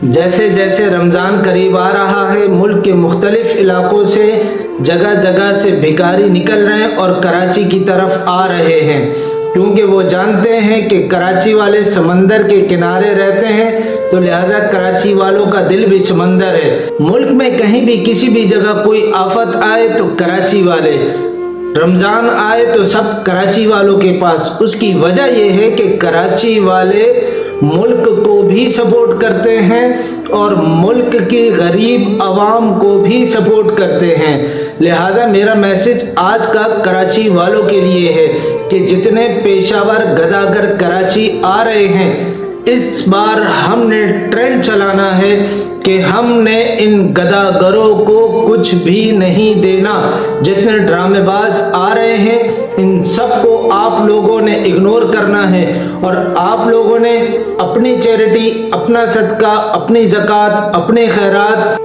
جیسے جیسے رمضان قریب آ رہا ہے، ملک کے مختلف علاقوں سے جگہ جگہ سے بھکاری نکل رہے ہیں اور کراچی کی طرف آ رہے ہیں، کیونکہ وہ جانتے ہیں کہ کراچی والے سمندر کے کنارے رہتے ہیں، تو لہٰذا کراچی والوں کا دل بھی سمندر ہے۔ ملک میں کہیں بھی کسی بھی جگہ کوئی آفت آئے تو کراچی والے، رمضان آئے تو سب کراچی والوں کے پاس۔ اس کی وجہ یہ ہے کہ کراچی والے ملک کو بھی سپورٹ کرتے ہیں اور ملک کی غریب عوام کو بھی سپورٹ کرتے ہیں۔ لہٰذا میرا میسج آج کا کراچی والوں کے لیے ہے کہ جتنے پیشہ ور گداگر کراچی آ رہے ہیں، اس بار ہم نے ٹرینڈ چلانا ہے کہ ہم نے ان گداگروں کو کچھ بھی نہیں دینا۔ جتنے ڈرامے باز آ رہے ہیں ان سب کو آپ لوگوں نے اگنور کرنا ہے اور آپ لوگوں نے اپنی چیریٹی، اپنا صدقہ، اپنی زکوٰۃ، اپنے خیرات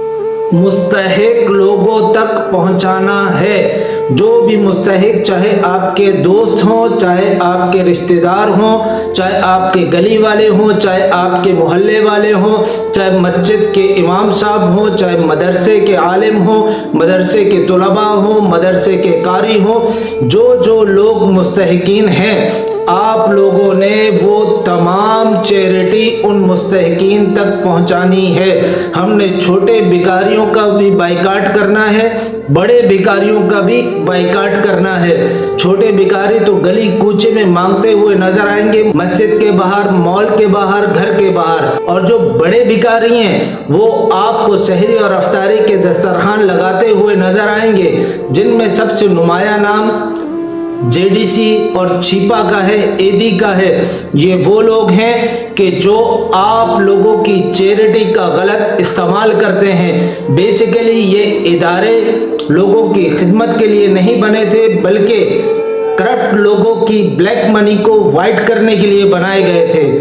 مستحق لوگوں تک پہنچانا ہے۔ جو بھی مستحق، چاہے آپ کے دوست ہوں، چاہے آپ کے رشتہ دار ہوں، چاہے آپ کے گلی والے ہوں، چاہے آپ کے محلے والے ہوں، چاہے مسجد کے امام صاحب ہوں، چاہے مدرسے کے عالم ہوں، مدرسے کے طلباء ہوں، مدرسے کے قاری ہوں، جو لوگ مستحقین ہیں، آپ لوگوں نے وہ تمام چیریٹی ان مستحقین تک پہنچانی ہے۔ ہم نے چھوٹے بھکاریوں کا بھی بائیکاٹ کرنا ہے، بڑے بھکاریوں کا بھی بائیکاٹ کرنا ہے۔ چھوٹے بھکاری تو گلی کوچے میں مانگتے ہوئے نظر آئیں گے، مسجد کے باہر، مال کے باہر، گھر کے باہر، اور جو بڑے بھکاری ہیں وہ آپ کو سحری اور افطاری کے دسترخوان لگاتے ہوئے نظر آئیں گے، جن میں سب سے نمایاں نام جے ڈی سی اور چھیپا کا ہے، اے ڈی کا ہے۔ یہ وہ لوگ ہیں کہ جو آپ لوگوں کی چیریٹی کا غلط استعمال کرتے ہیں۔ بیسیکلی یہ ادارے لوگوں کی خدمت کے لیے نہیں بنے تھے، بلکہ کرپٹ لوگوں کی بلیک منی کو وائٹ کرنے کے لیے بنائے گئے تھے۔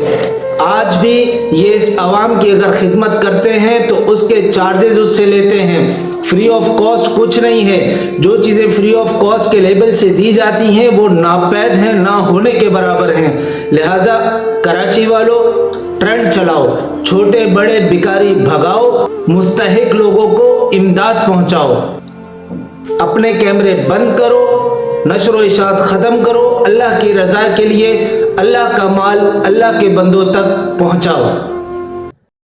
آج بھی یہ اس عوام کی اگر خدمت کرتے ہیں تو اس کے چارجز اس سے لیتے ہیں۔ فری آف کاسٹ کچھ نہیں ہے۔ جو چیزیں فری آف کاسٹ کے لیبل سے دی جاتی ہیں وہ ناپید ہیں، نہ ہونے کے برابر ہیں۔ لہٰذا کراچی والوں ٹرینڈ چلاؤ، چھوٹے بڑے بھکاری بھگاؤ، مستحق لوگوں کو امداد پہنچاؤ۔ اپنے کیمرے بند کرو، نشر و اشاعت ختم کرو، اللہ کی رضا کے لیے اللہ کا مال اللہ کے بندوں تک پہنچاؤ۔